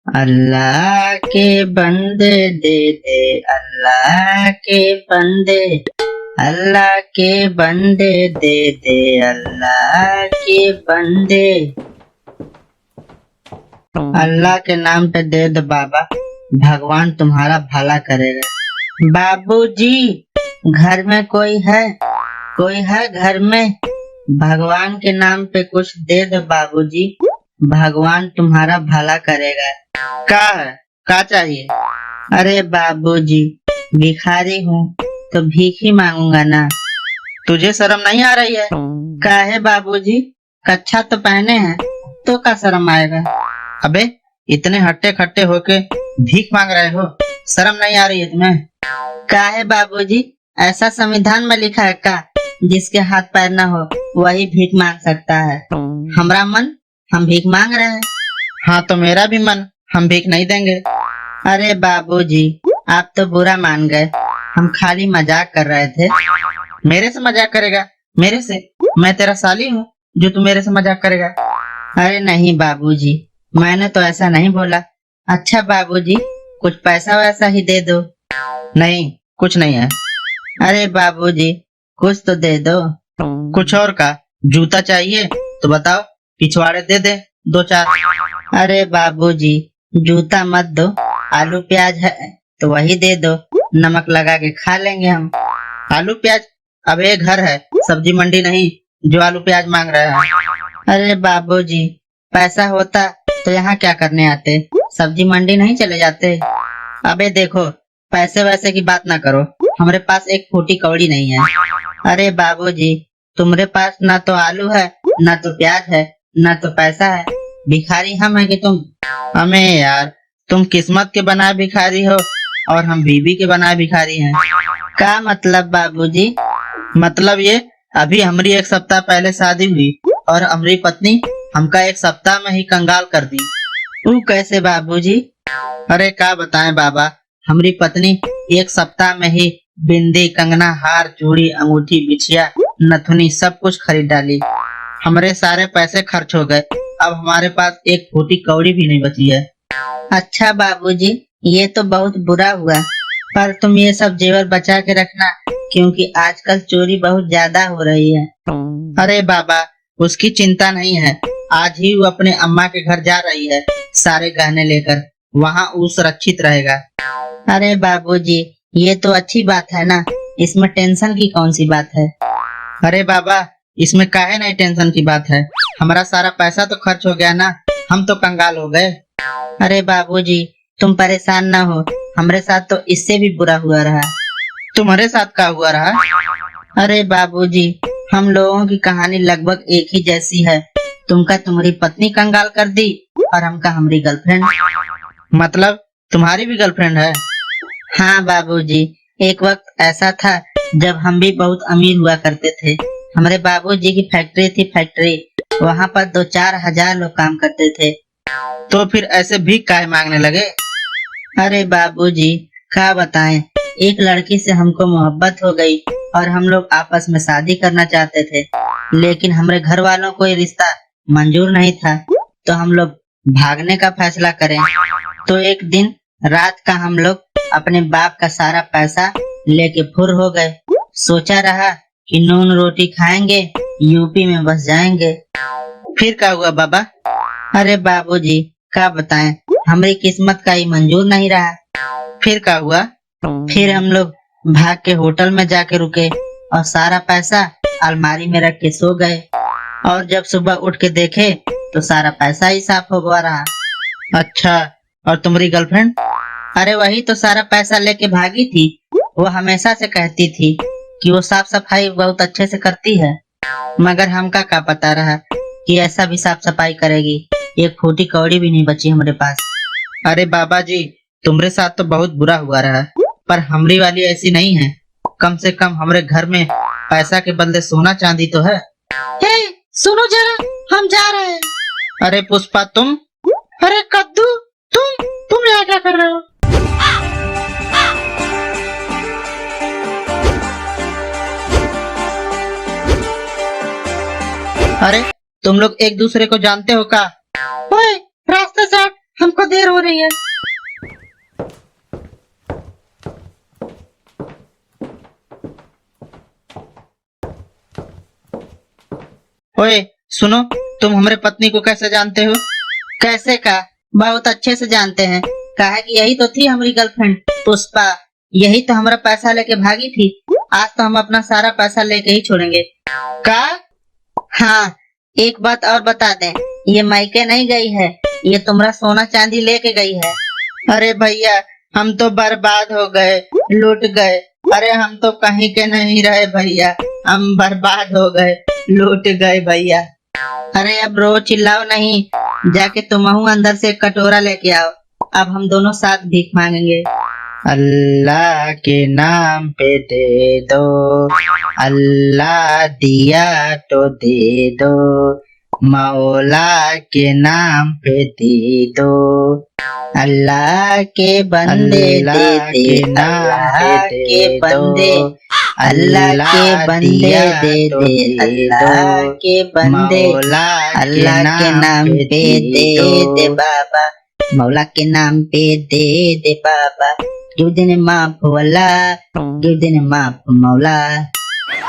अल्लाह के बंदे दे दे, अल्लाह के बंदे, अल्लाह के बंदे दे दे, अल्लाह के बंदे। अल्लाह के नाम पे दे दो बाबा, भगवान तुम्हारा भला करेगा। बाबूजी, घर में कोई है? कोई है घर में? भगवान के नाम पे कुछ दे दो बाबूजी, भगवान तुम्हारा भला करेगा। का है? का चाहिए? अरे बाबूजी, भिखारी हूँ तो भीख ही मांगूंगा ना। तुझे शर्म नहीं आ रही है? काहे बाबूजी, कच्छा तो पहने हैं तो का शर्म आएगा? अबे इतने हट्टे खट्टे होके भीख मांग रहे हो, शर्म नहीं आ रही है तुम्हें? काहे बाबूजी, ऐसा संविधान में लिखा है का जिसके हाथ पैर न हो वही भीख मांग सकता है? हमारा मन, हम भीख मांग रहे हैं। हाँ तो मेरा भी मन, हम भीख नहीं देंगे। अरे बाबूजी, आप तो बुरा मान गए, हम खाली मजाक कर रहे थे। मेरे से मजाक करेगा? मेरे से? मैं तेरा साली हूँ जो तू मेरे से मजाक करेगा? अरे नहीं बाबूजी, मैंने तो ऐसा नहीं बोला। अच्छा बाबूजी, कुछ पैसा वैसा ही दे दो। नहीं, कुछ नहीं है। अरे बाबूजी, कुछ तो दे दो। कुछ और का? जूता चाहिए तो बताओ, पिछवाड़े दे दे दो चार। अरे बाबूजी, जूता मत दो, आलू प्याज है तो वही दे दो, नमक लगा के खा लेंगे हम। आलू प्याज? अब ये घर है, सब्जी मंडी नहीं जो आलू प्याज मांग रहा है। अरे बाबूजी, पैसा होता तो यहाँ क्या करने आते, सब्जी मंडी नहीं चले जाते? अबे देखो, पैसे वैसे की बात ना करो, हमारे पास एक फूटी कौड़ी नहीं है। अरे बाबूजी, तुम्हारे पास ना तो आलू है, ना तो प्याज है, ना तो पैसा है, भिखारी हम है कि तुम? हमें यार, तुम किस्मत के बनाए भिखारी हो और हम बीबी के बनाए भिखारी हैं। क्या मतलब बाबूजी? मतलब ये, अभी हमारी एक सप्ताह पहले शादी हुई और हमारी पत्नी हमका एक सप्ताह में ही कंगाल कर दी। वो कैसे बाबूजी? अरे क्या बताएं बाबा, हमारी पत्नी एक सप्ताह में ही बिंदी, कंगना, हार, चूड़ी, अंगूठी, बिछिया, नथुनी सब कुछ खरीद डाली। हमारे सारे पैसे खर्च हो गए, अब हमारे पास एक फूटी कौड़ी भी नहीं बची है। अच्छा बाबूजी, ये तो बहुत बुरा हुआ, पर तुम ये सब जेवर बचा के रखना, क्योंकि आजकल चोरी बहुत ज्यादा हो रही है। अरे बाबा, उसकी चिंता नहीं है, आज ही वो अपने अम्मा के घर जा रही है सारे गहने लेकर, वहाँ वो सुरक्षित रहेगा। अरे बाबूजी, ये तो अच्छी बात है ना, इसमें टेंशन की कौन सी बात है? अरे बाबा, इसमें काहे नहीं टेंशन की बात है, हमारा सारा पैसा तो खर्च हो गया ना, हम तो कंगाल हो गए। अरे बाबूजी, तुम परेशान ना हो, हमारे साथ तो इससे भी बुरा हुआ रहा। तुम्हारे साथ क्या हुआ रहा? अरे बाबूजी, हम लोगों की कहानी लगभग एक ही जैसी है, तुमका तुम्हारी पत्नी कंगाल कर दी और हमका हमारी गर्लफ्रेंड। मतलब तुम्हारी भी गर्लफ्रेंड है? हाँ बाबूजी, एक वक्त ऐसा था जब हम भी बहुत अमीर हुआ करते थे, हमारे बाबूजी की फैक्ट्री थी, फैक्ट्री, वहाँ पर 2-4 हजार लोग काम करते थे। तो फिर ऐसे भीख काहे मांगने लगे? अरे बाबूजी, क्या बताएं, एक लड़की से हमको मोहब्बत हो गई और हम लोग आपस में शादी करना चाहते थे, लेकिन हमारे घर वालों को ये रिश्ता मंजूर नहीं था, तो हम लोग भागने का फैसला करें। तो एक दिन रात का हम लोग अपने बाप का सारा पैसा लेके फुर हो गए, सोचा रहा कि नून रोटी खाएंगे, यूपी में बस जाएंगे। फिर क्या हुआ बाबा? अरे बाबूजी, क्या बताएं, हमारी किस्मत का ही मंजूर नहीं रहा। फिर क्या हुआ? फिर हम लोग भाग के होटल में जाके रुके और सारा पैसा अलमारी में रख के सो गए, और जब सुबह उठ के देखे तो सारा पैसा ही साफ हो गया रहा। अच्छा, और तुम्हारी गर्लफ्रेंड? अरे वही तो सारा पैसा लेके भागी थी, वो हमेशा से कहती थी कि वो साफ सफाई बहुत अच्छे से करती है, मगर हमका क्या पता रहा कि ऐसा भी साफ सफाई करेगी, एक फूटी कौड़ी भी नहीं बची हमारे पास। अरे बाबा जी, तुम्हारे साथ तो बहुत बुरा हुआ रहा, पर हमरी वाली ऐसी नहीं है, कम से कम हमारे घर में पैसा के बदले सोना चांदी तो है। हे, सुनो जरा, हम जा रहे हैं। अरे पुष्पा तुम? अरे कद्दू, तुम यहाँ क्या कर रहे हो? अरे तुम लोग एक दूसरे को जानते हो का? ओए, रास्ते से हट, हमको देर हो रही है। ओए सुनो, तुम हमारे पत्नी को कैसे जानते हो? कैसे का? बहुत अच्छे से जानते हैं। कहा कि यही तो थी हमारी गर्लफ्रेंड पुष्पा। यही तो हमारा पैसा लेके भागी थी। आज तो हम अपना सारा पैसा लेके ही छोड़ेंगे। का? हाँ, एक बात और बता दें, ये मायके नहीं गई है, ये तुम्हारा सोना चांदी लेके गई है। अरे भैया, हम तो बर्बाद हो गए, लूट गए। अरे हम तो कहीं के नहीं रहे भैया, हम बर्बाद हो गए, लूट गए भैया। अरे अब रो चिल्लाओ नहीं, जाके तुम अंदर से एक कटोरा लेके आओ। अब हम दोनों साथ भीख मांगेंगे। अल्लाह के नाम पे दे दो, अल्लाह दिया तो दे दो, मौला के नाम पे दे दो। अल्लाह के बंदे दे दे, अल्लाह के बंदे, अल्लाह के बंदे दे दे, अल्लाह के बंदे, अल्लाह के नाम पे दे दे बाबा, मौला के नाम पे दे दे बाबा। गिव देने माफ वाला, गिव देने माफ मौला।